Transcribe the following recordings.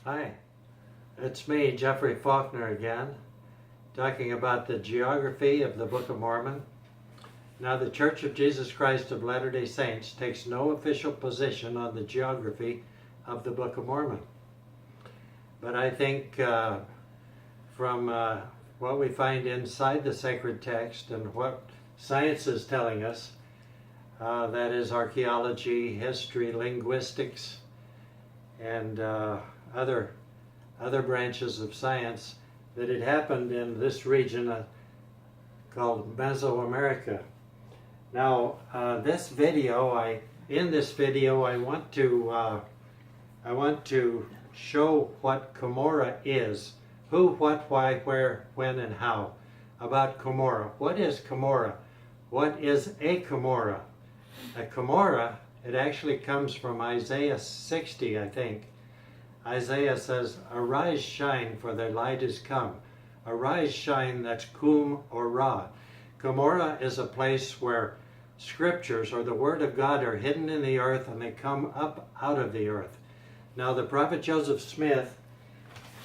Hi, it's me, Jeffrey Faulkner again, talking about the geography of the Book of Mormon. Now, the Church of Jesus Christ of Latter-day Saints takes no official position on the geography of the Book of Mormon. But I think from what we find inside the sacred text and what science is telling us, that is archaeology, history, linguistics, and other branches of science, that it happened in this region called Mesoamerica. Now, in this video, I want to show what Cumorah is. Who, what, why, where, when, and how. About Cumorah. What is Cumorah? What is a Cumorah? A Cumorah, it actually comes from Isaiah 60, I think. Isaiah says, "Arise, shine, for the light is come." Arise, shine, that's Cumorah. Cumorah is a place where scriptures or the Word of God are hidden in the earth and they come up out of the earth. Now, the prophet Joseph Smith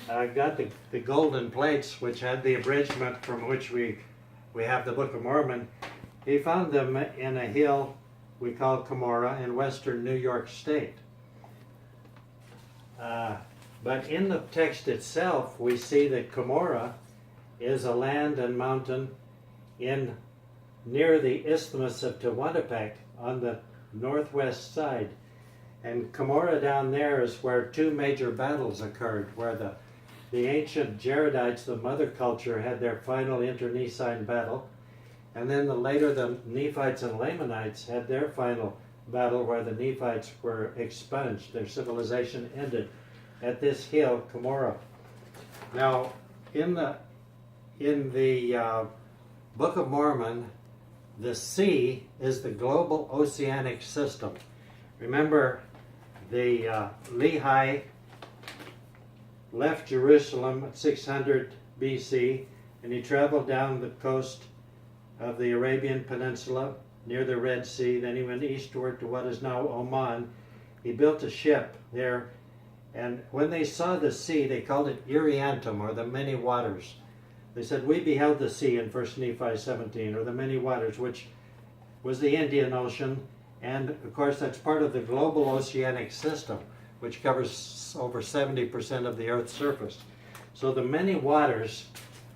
got the golden plates, which had the abridgment from which we have the Book of Mormon. He found them in a hill we call Cumorah in western New York State. But in the text itself, we see that Cumorah is a land and mountain near the Isthmus of Tehuantepec on the northwest side. And Cumorah down there is where two major battles occurred, where the ancient Jaredites, the mother culture, had their final internecine battle. And then later the Nephites and Lamanites had their final battle where the Nephites were expunged. Their civilization ended at this hill, Cumorah. Now, in the Book of Mormon, the sea is the global oceanic system. Remember, the Lehi left Jerusalem at 600 BC, and he traveled down the coast of the Arabian Peninsula near the Red Sea. Then he went eastward to what is now Oman. He built a ship there, and when they saw the sea, they called it Iriantum, or the many waters. They said, "We beheld the sea," in 1 Nephi 17, or the many waters, which was the Indian Ocean. And of course, that's part of the global oceanic system, which covers over 70% of the Earth's surface. So the many waters,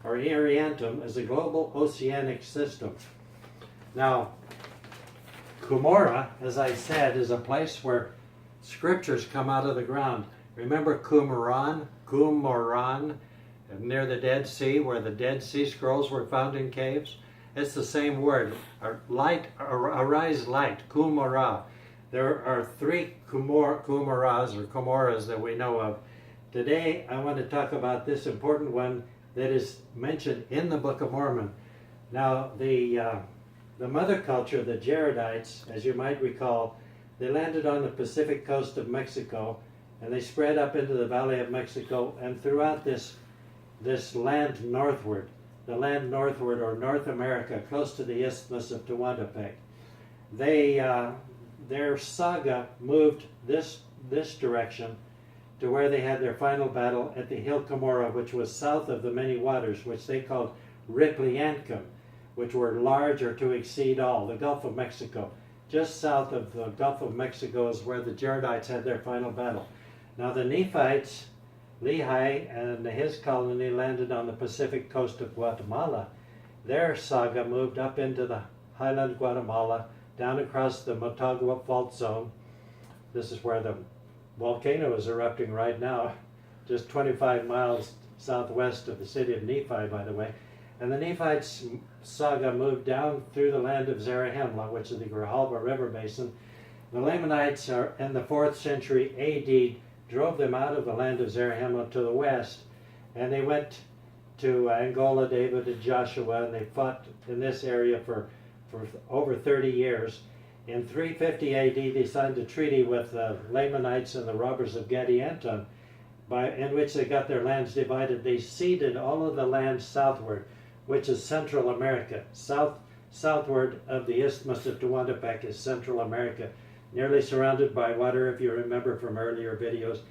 or Iriantum, is a global oceanic system. Now, Cumorah, as I said, is a place where scriptures come out of the ground. Remember Qumran, near the Dead Sea, where the Dead Sea Scrolls were found in caves? It's the same word. Arise, light, Cumorah. There are three Cumorahs that we know of. Today, I want to talk about this important one that is mentioned in the Book of Mormon. Now, the mother culture, the Jaredites, as you might recall, they landed on the Pacific coast of Mexico, and they spread up into the Valley of Mexico and throughout this land northward, or North America, close to the Isthmus of Tehuantepec. Their saga moved this direction to where they had their final battle at the hill Cumorah, which was south of the many waters, which they called Ripliancum, which were large or to exceed all, the Gulf of Mexico. Just south of the Gulf of Mexico is where the Jaredites had their final battle. Now, the Nephites, Lehi and his colony, landed on the Pacific coast of Guatemala. Their saga moved up into the highland Guatemala, down across the Motagua Fault Zone. This is where the volcano is erupting right now, just 25 miles southwest of the city of Nephi, by the way. And the Nephites' saga moved down through the land of Zarahemla, which is the Grijalva River Basin. The Lamanites in the 4th century AD drove them out of the land of Zarahemla to the west, and they went to Angola, David and Joshua, and they fought in this area for over 30 years. In 350 AD, they signed a treaty with the Lamanites and the robbers of Gadianton, in which they got their lands divided. They ceded all of the land southward, which is Central America. Southward of the Isthmus of Tehuantepec is Central America, nearly surrounded by water, if you remember from earlier videos.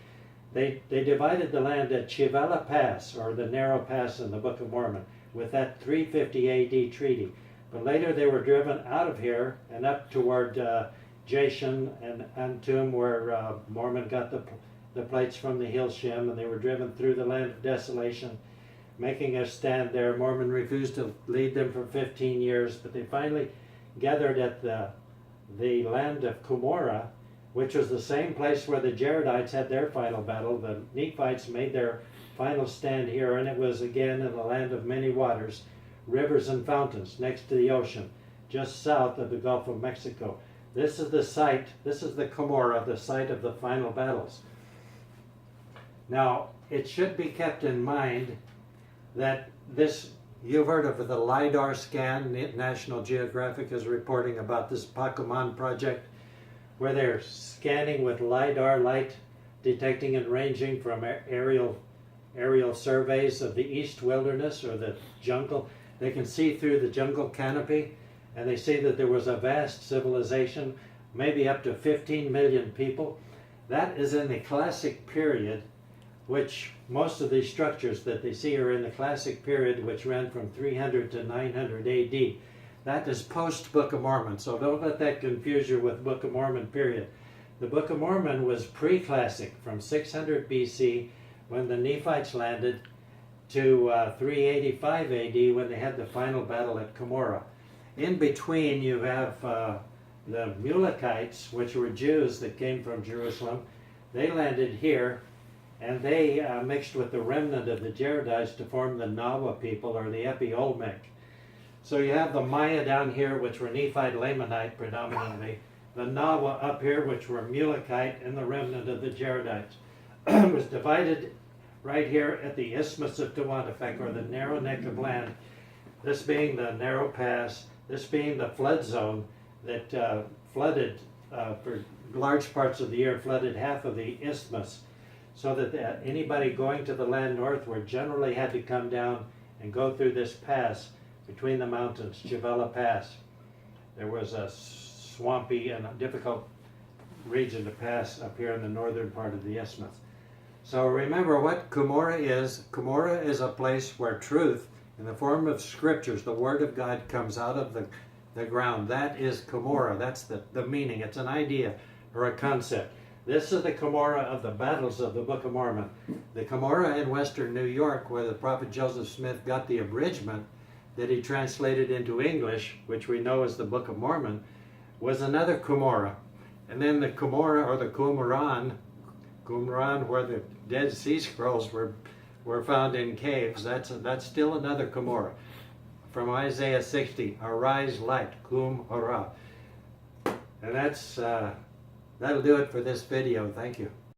They divided the land at Chivela Pass, or the Narrow Pass in the Book of Mormon, with that 350 AD treaty. But later they were driven out of here and up toward Jashan and Antum, where Mormon got the plates from the hill Shem, and they were driven through the land of desolation, making us stand there. Mormon refused to lead them for 15 years, but they finally gathered at the land of Cumorah, which was the same place where the Jaredites had their final battle. The Nephites made their final stand here, and it was again in the land of many waters, rivers and fountains, next to the ocean, just south of the Gulf of Mexico. This is the site, this is the Cumorah, the site of the final battles. Now, it should be kept in mind that this, you've heard of the LiDAR scan. National Geographic is reporting about this Pacumon project, where they're scanning with LiDAR, light detecting and ranging from aerial surveys of the East Wilderness, or the jungle. They can see through the jungle canopy, and they see that there was a vast civilization, maybe up to 15 million people. That is in the classic period, which most of these structures that they see are in the classic period, which ran from 300 to 900 AD. That is post-Book of Mormon, so don't let that confuse you with Book of Mormon period. The Book of Mormon was pre-classic, from 600 BC, when the Nephites landed, to 385 AD, when they had the final battle at Cumorah. In between, you have the Mulekites, which were Jews that came from Jerusalem. They landed here, and they mixed with the remnant of the Jaredites to form the Nawa people, or the Epi-Olmec. So you have the Maya down here, which were Nephite Lamanite predominantly, the Nawa up here, which were Mulekite, and the remnant of the Jaredites. It was divided right here at the Isthmus of Tehuantepec, or the narrow neck of land, this being the narrow pass, this being the flood zone that flooded for large parts of the year, flooded half of the isthmus, so that anybody going to the land northward generally had to come down and go through this pass between the mountains, Chivela Pass. There was a swampy and difficult region to pass up here in the northern part of the isthmus. So remember what Cumorah is. Cumorah is a place where truth, in the form of scriptures, the Word of God, comes out of the ground. That is Cumorah. That's the meaning. It's an idea or a concept. This is the Cumorah of the battles of the Book of Mormon. The Cumorah in western New York, where the prophet Joseph Smith got the abridgment that he translated into English, which we know as the Book of Mormon, was another Cumorah. And then the Cumorah, or the Qumran, where the Dead Sea Scrolls were found in caves, that's still another Cumorah. From Isaiah 60, arise light, Cumorah. And that'll do it for this video. Thank you.